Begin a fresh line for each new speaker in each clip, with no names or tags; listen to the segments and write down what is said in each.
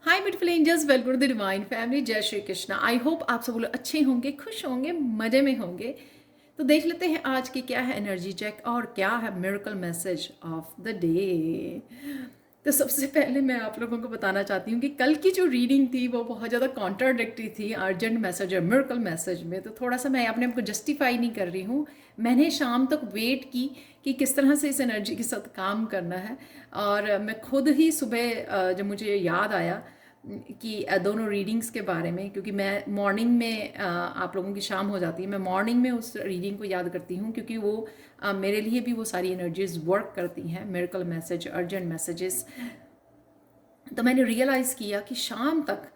Hi beautiful angels, welcome to the divine family. जय Shri Krishna. I hope आप सब लोग अच्छे होंगे, खुश होंगे, मजे में होंगे। तो देख लेते हैं आज की क्या है एनर्जी चेक और क्या है miracle message of the day. तो सबसे पहले मैं आप लोगों को बताना चाहती हूँ कि कल की जो रीडिंग थी वो बहुत ज़्यादा कॉन्ट्राडिक्टरी थी अर्जेंट मैसेज और मिरेकल मैसेज में। तो थोड़ा सा मैं अपने आप को जस्टिफाई नहीं कर रही हूँ। मैंने शाम तक वेट की कि किस तरह से इस एनर्जी के साथ काम करना है, और मैं खुद ही सुबह जब मुझे याद आया कि दोनों रीडिंग्स के बारे में, क्योंकि मैं मॉर्निंग में आप लोगों की शाम हो जाती है, मैं मॉर्निंग में उस रीडिंग को याद करती हूँ क्योंकि वो मेरे लिए भी वो सारी एनर्जीज वर्क करती हैं, मिरेकल मैसेज, अर्जेंट मैसेजेस। तो मैंने रियलाइज़ किया कि शाम तक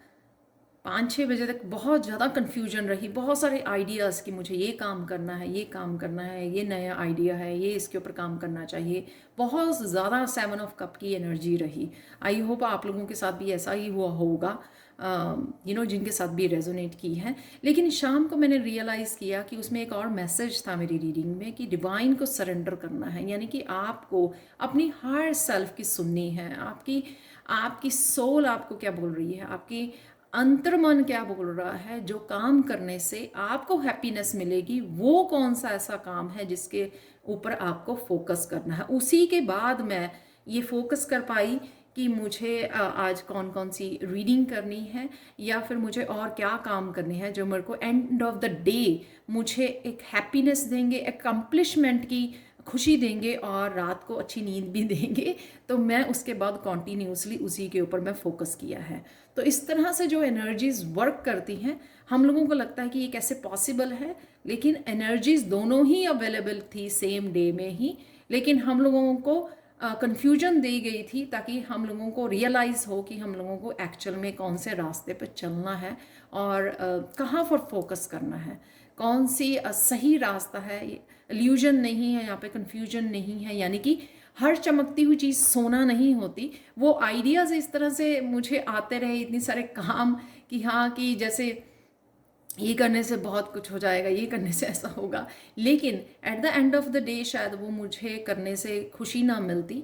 5-6 बजे तक बहुत ज़्यादा कन्फ्यूजन रही, बहुत सारे आइडियाज़ कि मुझे ये काम करना है, ये काम करना है, ये नया आइडिया है, ये इसके ऊपर काम करना चाहिए। बहुत ज़्यादा 7 ऑफ कप की एनर्जी रही। आई होप आप लोगों के साथ भी ऐसा ही हुआ होगा, जिनके साथ भी रेजोनेट की है। लेकिन शाम को मैंने रियलाइज़ किया कि उसमें एक और मैसेज था मेरी रीडिंग में कि डिवाइन को सरेंडर करना है, यानी कि आपको अपनी हायर सेल्फ की सुननी है। आपकी आपकी सोल आपको क्या बोल रही है, आपकी अंतर्मन क्या बोल रहा है, जो काम करने से आपको हैप्पीनेस मिलेगी, वो कौन सा ऐसा काम है जिसके ऊपर आपको फोकस करना है। उसी के बाद मैं ये फोकस कर पाई कि मुझे आज कौन कौन सी रीडिंग करनी है, या फिर मुझे और क्या काम करने हैं जो मेरे को एंड ऑफ द डे मुझे एक हैप्पीनेस देंगे, एकम्प्लिशमेंट की खुशी देंगे और रात को अच्छी नींद भी देंगे। तो मैं उसके बाद कॉन्टीन्यूसली उसी के ऊपर मैं फोकस किया है। तो इस तरह से जो एनर्जीज वर्क करती हैं, हम लोगों को लगता है कि ये कैसे पॉसिबल है, लेकिन एनर्जीज दोनों ही अवेलेबल थी सेम डे में ही। लेकिन हम लोगों को कन्फ्यूजन दी गई थी ताकि हम लोगों को रियलाइज़ हो कि हम लोगों को एक्चुअल में कौन से रास्ते पर चलना है और कहाँ पर फोकस करना है, कौन सी सही रास्ता है। इल्यूजन नहीं है यहाँ पे, कन्फ्यूजन नहीं है, यानी कि हर चमकती हुई चीज़ सोना नहीं होती। वो आइडियाज़ इस तरह से मुझे आते रहे, इतने सारे काम कि हाँ, कि जैसे ये करने से बहुत कुछ हो जाएगा, ये करने से ऐसा होगा, लेकिन at the end of the day शायद वो मुझे करने से खुशी ना मिलती।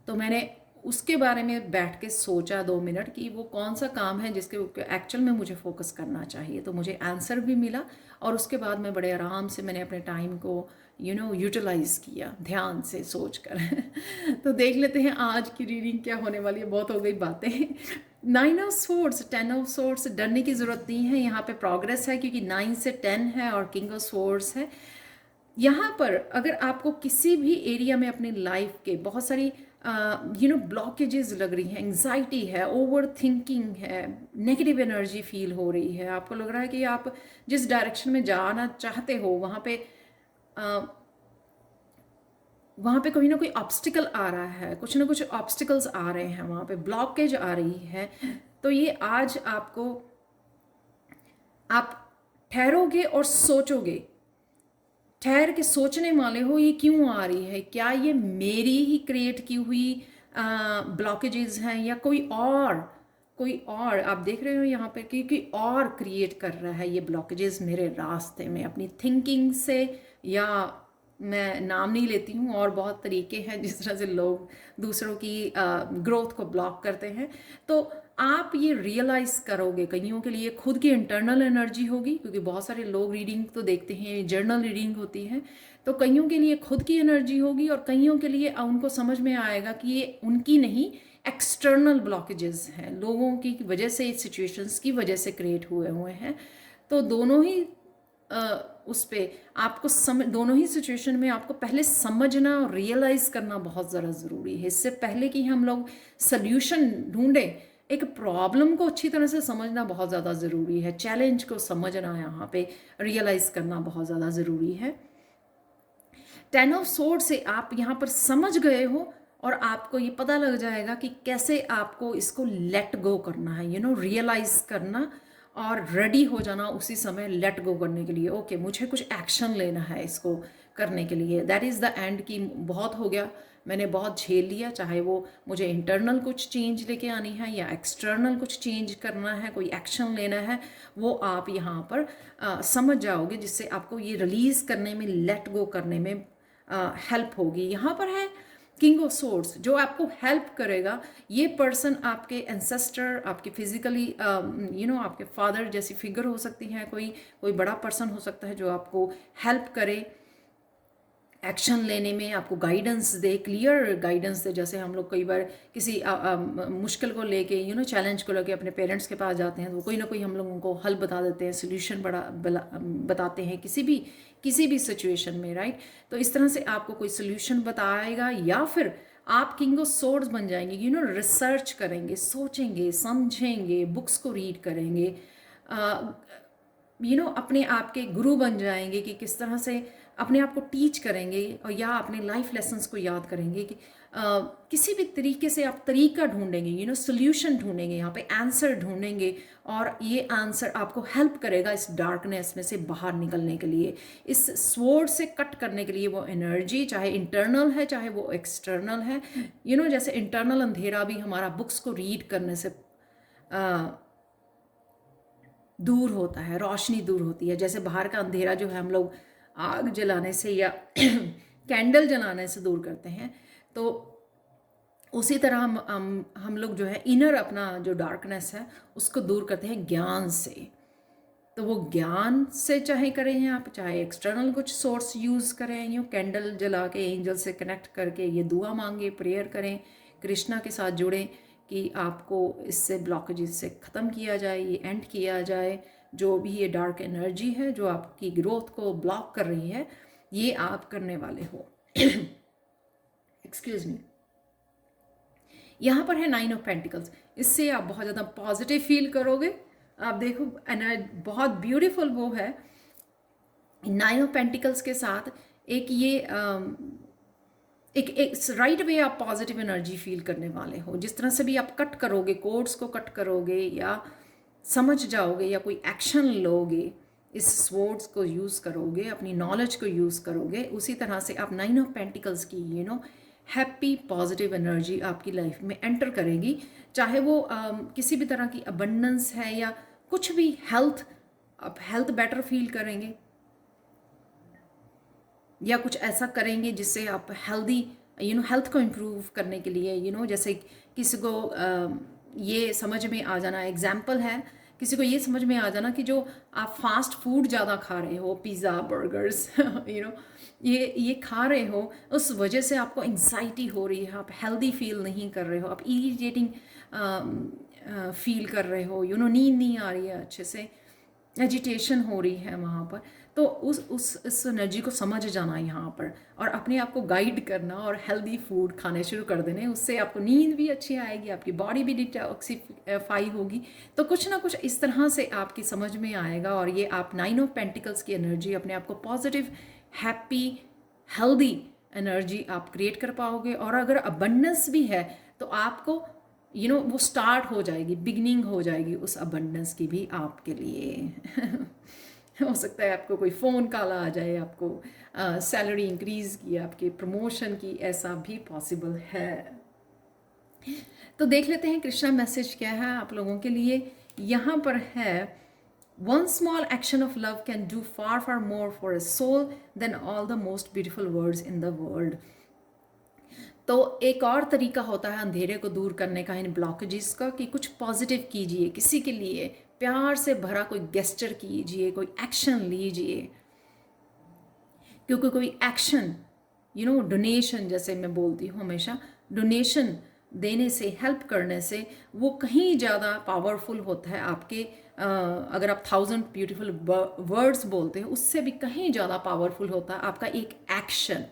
तो मैंने उसके बारे में बैठ के सोचा 2 मिनट कि वो कौन सा काम है जिसके एक्चुअल में मुझे फोकस करना चाहिए। तो मुझे आंसर भी मिला, और उसके बाद मैं बड़े आराम से मैंने अपने टाइम को यूटिलाइज़ किया ध्यान से सोच कर। तो देख लेते हैं आज की रीडिंग क्या होने वाली है। बहुत हो गई बातें। 9 ऑफ सोर्ड्स, 10 ऑफ सोर्ड्स, डरने की ज़रूरत नहीं है, यहाँ पे प्रोग्रेस है क्योंकि 9 से 10 है और किंग ऑफ सोर्ड्स है। यहाँ पर अगर आपको किसी भी एरिया में अपनी लाइफ के बहुत सारी ब्लॉकेजेस लग रही हैं, एंग्जाइटी है, ओवर थिंकिंग है, नेगेटिव एनर्जी फील हो रही है, आपको लग रहा है कि आप जिस डायरेक्शन में जाना चाहते हो वहाँ पे कोई ना कोई ऑब्स्टिकल आ रहा है, कुछ ना कुछ ऑब्स्टिकल्स आ रहे हैं, वहाँ पे ब्लॉकेज आ रही है। तो ये आज आप ठहरोगे और सोचोगे, ठहर के सोचने वाले हो ये क्यों आ रही है, क्या ये मेरी ही क्रिएट की हुई ब्लॉकेजेस हैं, या कोई और आप देख रहे हो यहाँ पे कि कोई और क्रिएट कर रहा है ये ब्लॉकेजेस मेरे रास्ते में अपनी थिंकिंग से, या मैं नाम नहीं लेती हूँ, और बहुत तरीके हैं जिस तरह से लोग दूसरों की ग्रोथ को ब्लॉक करते हैं। तो आप ये रियलाइज़ करोगे, कईयों के लिए खुद की इंटरनल एनर्जी होगी, क्योंकि बहुत सारे लोग रीडिंग तो देखते हैं, जर्नल रीडिंग होती है, तो कईयों के लिए खुद की एनर्जी होगी, और कईयों के लिए उनको समझ में आएगा कि ये उनकी नहीं, एक्सटर्नल ब्लॉकेजेस हैं, लोगों की वजह से, सिचुएशंस की वजह से क्रिएट हुए हुए हैं। तो दोनों ही उस पे आपको दोनों ही सिचुएशन में आपको पहले समझना और रियलाइज़ करना बहुत ज़्यादा ज़रूरी है। इससे पहले कि हम लोग सल्यूशन ढूंढें, एक प्रॉब्लम को अच्छी तरह से समझना बहुत ज़्यादा ज़रूरी है, चैलेंज को समझना, यहाँ पे रियलाइज़ करना बहुत ज़्यादा ज़रूरी है। 10 ऑफ सोर्ड से आप यहाँ पर समझ गए हो, और आपको ये पता लग जाएगा कि कैसे आपको इसको लेट गो करना है, रियलाइज़ करना और रेडी हो जाना उसी समय लेट गो करने के लिए। ओके, मुझे कुछ एक्शन लेना है इसको करने के लिए। दैट इज़ द एंड की बहुत हो गया, मैंने बहुत झेल लिया, चाहे वो मुझे इंटरनल कुछ चेंज लेके आनी है या एक्सटर्नल कुछ चेंज करना है, कोई एक्शन लेना है, वो आप यहाँ पर समझ जाओगे, जिससे आपको ये रिलीज़ करने में, लेट गो करने में हेल्प होगी। यहाँ पर है किंग ऑफ सोर्ड्स जो आपको हेल्प करेगा, ये पर्सन आपके एंसेस्टर, आपके फिजिकली आपके फादर जैसी फिगर हो सकती हैं, कोई कोई बड़ा पर्सन हो सकता है जो आपको हेल्प करे एक्शन लेने में, आपको गाइडेंस दे, क्लियर गाइडेंस दे। जैसे हम लोग कई बार किसी मुश्किल को लेके चैलेंज को लेके अपने पेरेंट्स के पास जाते हैं, तो कोई ना कोई हम लोगों को हल बता देते हैं, सोल्यूशन बताते हैं किसी भी सिचुएशन में, राइट। तो इस तरह से आपको कोई सोल्यूशन बताएगा, या फिर आप किंग ऑफ सोर्ड्स बन जाएंगे, रिसर्च करेंगे, सोचेंगे, समझेंगे, बुक्स को रीड करेंगे, अपने आप के गुरु बन जाएंगे कि किस तरह से अपने आप को टीच करेंगे, और या अपने लाइफ लेसन्स को याद करेंगे कि किसी भी तरीके से आप तरीका ढूंढेंगे, सोल्यूशन ढूंढेंगे, यहाँ पे आंसर ढूंढेंगे, और ये आंसर आपको हेल्प करेगा इस डार्कनेस में से बाहर निकलने के लिए, इस स्वॉर्ड से कट करने के लिए। वो एनर्जी चाहे इंटरनल है चाहे वो एक्सटर्नल है, जैसे इंटरनल अंधेरा भी हमारा बुक्स को रीड करने से दूर होता है, रोशनी दूर होती है। जैसे बाहर का अंधेरा जो है हम लोग आग जलाने से या कैंडल जलाने से दूर करते हैं, तो उसी तरह हम लोग जो है इनर अपना जो डार्कनेस है उसको दूर करते हैं ज्ञान से। तो वो ज्ञान से चाहे करें आप, चाहे एक्सटर्नल कुछ सोर्स यूज़ करें, कैंडल जला के एंजल से कनेक्ट करके ये दुआ मांगे, प्रेयर करें, कृष्णा के साथ जुड़ें कि आपको इससे ब्लॉकेजेस से ख़त्म किया जाए, ये एंड किया जाए। जो भी ये डार्क एनर्जी है जो आपकी ग्रोथ को ब्लॉक कर रही है, ये आप करने वाले हो। Excuse me. यहाँ पर है 9 ऑफ पेंटिकल्स। इससे आप बहुत ज़्यादा पॉजिटिव फील करोगे। आप देखो बहुत ब्यूटीफुल वो है। 9 ऑफ पेंटिकल्स के साथ एक ये एक राइट वे आप पॉजिटिव एनर्जी फील करने वाले हो। जिस तरह से भी आप कट करोगे, कोड्स को कट करोगे या समझ जाओगे या कोई एक्शन लोगे, इस स्वॉर्ड्स को यूज़ करोगे, अपनी नॉलेज को यूज़ करोगे, उसी तरह से आप 9 ऑफ पेंटिकल्स की हैप्पी पॉजिटिव एनर्जी आपकी लाइफ में एंटर करेगी। चाहे वो किसी भी तरह की अबंडेंस है या कुछ भी, आप हेल्थ बेटर फील करेंगे या कुछ ऐसा करेंगे जिससे आप हेल्दी हेल्थ को इम्प्रूव करने के लिए जैसे किसी को ये समझ में आ जाना, एग्जाम्पल है, किसी को ये समझ में आ जाना कि जो आप फास्ट फूड ज़्यादा खा रहे हो, पिज़्ज़ा, बर्गर्स ये खा रहे हो, उस वजह से आपको एंग्जाइटी हो रही है, आप हेल्दी फील नहीं कर रहे हो, आप इरिटेटिंग फील कर रहे हो, नींद नहीं आ रही है अच्छे से, एजिटेशन हो रही है वहाँ पर। तो उस एनर्जी को समझ जाना यहाँ पर, और अपने आप को गाइड करना और हेल्दी फूड खाने शुरू कर देने। उससे आपको नींद भी अच्छी आएगी, आपकी बॉडी भी डिटॉक्सिफाई होगी। तो कुछ ना कुछ इस तरह से आपकी समझ में आएगा, और ये आप 9 ऑफ पेंटिकल्स की एनर्जी, अपने आप को पॉजिटिव, हैप्पी, हेल्दी एनर्जी आप क्रिएट कर पाओगे। और अगर अबंडेंस भी है तो आपको वो स्टार्ट हो जाएगी, बिगनिंग हो जाएगी उस अबंडेंस की भी आपके लिए। हो सकता है आपको कोई फ़ोन कॉल आ जाए, आपको सैलरी इंक्रीज़ की, आपके प्रमोशन की, ऐसा भी पॉसिबल है। तो देख लेते हैं कृष्णा मैसेज क्या है आप लोगों के लिए। यहाँ पर है, one small action of love can do far far more for a soul than all the most beautiful words in the world. तो एक और तरीका होता है अंधेरे को दूर करने का, इन ब्लॉकेजेस का, कि कुछ पॉजिटिव कीजिए, किसी के लिए प्यार से भरा कोई गेस्चर कीजिए, कोई एक्शन लीजिए। क्योंकि कोई एक्शन डोनेशन, जैसे मैं बोलती हूँ हमेशा, डोनेशन देने से, हेल्प करने से, वो कहीं ज़्यादा पावरफुल होता है आपके। अगर आप 1000 ब्यूटीफुल वर्ड्स बोलते हैं, उससे भी कहीं ज़्यादा पावरफुल होता है आपका एक एक्शन।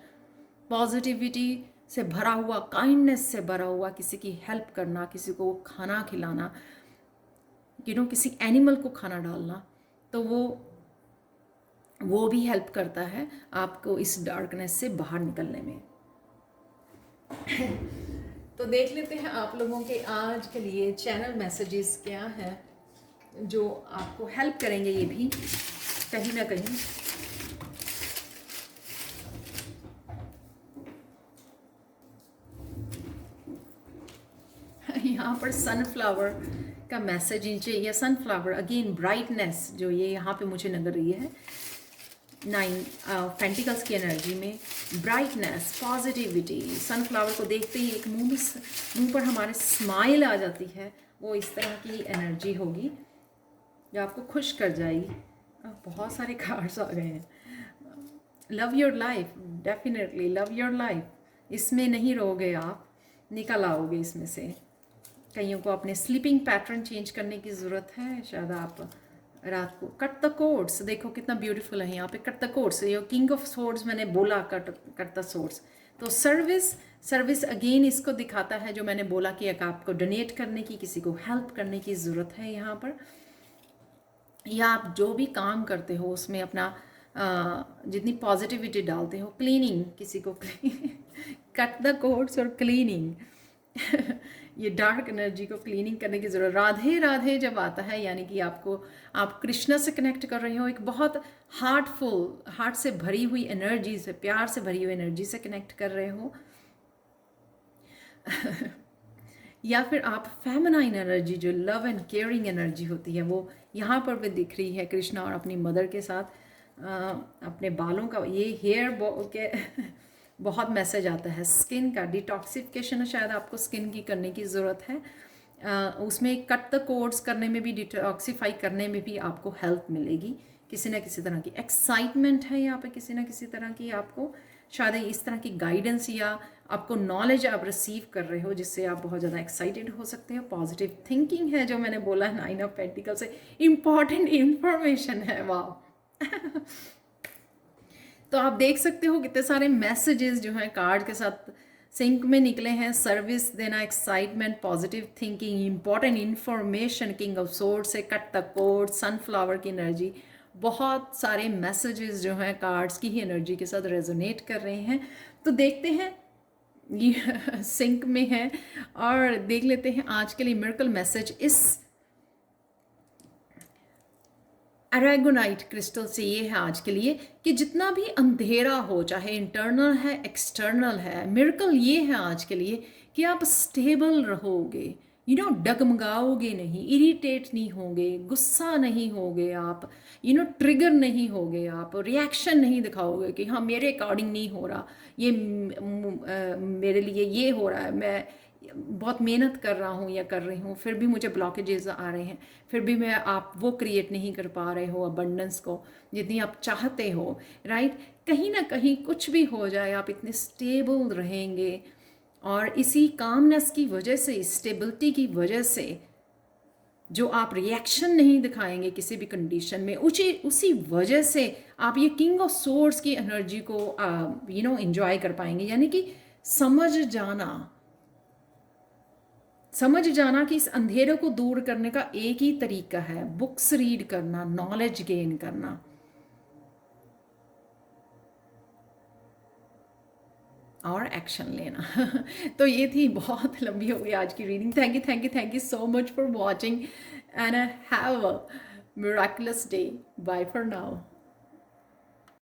पॉजिटिविटी से भरा हुआ, काइंडनेस से भरा हुआ, किसी की हेल्प करना, किसी को खाना खिलाना, किसी एनिमल को खाना डालना, तो वो भी हेल्प करता है आपको इस डार्कनेस से बाहर निकलने में। तो देख लेते हैं आप लोगों के आज के लिए चैनल मैसेजेस क्या है जो आपको हेल्प करेंगे, ये भी कहीं ना कहीं। यहाँ पर सनफ्लावर का मैसेज नीचे, या सनफ्लावर अगेन ब्राइटनेस जो ये यहाँ पे मुझे लग रही है, नाइन पेंटिकल्स की एनर्जी में ब्राइटनेस, पॉजिटिविटी, सनफ्लावर को देखते ही एक मुंह पर हमारे स्माइल आ जाती है, वो इस तरह की एनर्जी होगी जो आपको खुश कर जाएगी। बहुत सारे कार्ड्स आ गए हैं। Love your life, definitely love your life, इसमें नहीं रहोगे आप, निकल आओगे इसमें से। कईयों को अपने स्लीपिंग पैटर्न चेंज करने की ज़रूरत है, शायद आप रात को कट द कोर्ड्स, देखो कितना ब्यूटीफुल है यहाँ पे कट द कोर्ड्स, ये किंग ऑफ सोर्ड्स मैंने बोला, कट द सोर्ड्स। तो सर्विस अगेन इसको दिखाता है जो मैंने बोला कि एक आपको डोनेट करने की, किसी को हेल्प करने की ज़रूरत है यहाँ पर, या आप जो भी काम करते हो उसमें अपना जितनी पॉजिटिविटी डालते हो, क्लीनिंग, किसी को कट द कोर्ड्स और क्लीनिंग ये डार्क एनर्जी को क्लीनिंग करने की ज़रूरत। राधे राधे जब आता है यानी कि आप कृष्णा से कनेक्ट कर रहे हो, एक बहुत हार्ट से भरी हुई एनर्जी से, प्यार से भरी हुई एनर्जी से कनेक्ट कर रहे हो या फिर आप फेमिनाइन एनर्जी जो लव एंड केयरिंग एनर्जी होती है वो यहाँ पर भी दिख रही है, कृष्णा और अपनी मदर के साथ। अपने बालों का ये हेयर के बहुत मैसेज आता है। स्किन का डिटॉक्सिफिकेशन शायद आपको स्किन की करने की ज़रूरत है, उसमें कट द कोर्ड्स करने में भी, डिटॉक्सीफाई करने में भी आपको हेल्प मिलेगी। किसी ना किसी तरह की एक्साइटमेंट है यहाँ पे, किसी ना किसी तरह की आपको शायद इस तरह की गाइडेंस या आपको नॉलेज आप रिसीव कर रहे हो जिससे आप बहुत ज़्यादा एक्साइटेड हो सकते हो। पॉजिटिव थिंकिंग है जो मैंने बोला, 9 ऑफ पेंटिकल से इम्पॉर्टेंट इंफॉर्मेशन है, वाह तो आप देख सकते हो कितने सारे मैसेजेस जो हैं कार्ड के साथ सिंक में निकले हैं। सर्विस देना, excitement, positive thinking, important information, king of sword से कट द कोर्ड, सनफ्लावर की एनर्जी, बहुत सारे मैसेजेस जो हैं कार्ड्स की ही एनर्जी के साथ रेजोनेट कर रहे हैं। तो देखते हैं ये सिंक में है और देख लेते हैं आज के लिए मिरेकल मैसेज इस एरागोनाइट क्रिस्टल से ये है आज के लिए कि जितना भी अंधेरा हो, चाहे इंटरनल है एक्सटर्नल है, मिरेकल ये है आज के लिए कि आप स्टेबल रहोगे, डगमगाओगे नहीं, इरिटेट नहीं होगे, गुस्सा नहीं होगे आप, ट्रिगर नहीं होगे आप, रिएक्शन नहीं दिखाओगे कि हाँ मेरे अकॉर्डिंग नहीं हो रहा, ये मेरे लिए ये हो रहा है, मैं बहुत मेहनत कर रहा हूँ या कर रही हूँ फिर भी मुझे ब्लॉकेजेस आ रहे हैं, फिर भी मैं आप वो क्रिएट नहीं कर पा रहे हो अबंडेंस को जितनी आप चाहते हो, राइट। कहीं ना कहीं कुछ भी हो जाए आप इतने स्टेबल रहेंगे और इसी कामनेस की वजह से, स्टेबिलिटी की वजह से जो आप रिएक्शन नहीं दिखाएंगे किसी भी कंडीशन में, उसी वजह से आप ये किंग ऑफ सोर्ड्स की एनर्जी को एंजॉय कर पाएंगे। यानी कि समझ जाना कि इस अंधेरे को दूर करने का एक ही तरीका है, बुक्स रीड करना, नॉलेज गेन करना। और एक्शन लेना तो ये थी, बहुत लंबी हो गई आज की reading. Thank you so much for watching and have a miraculous day. Bye for now.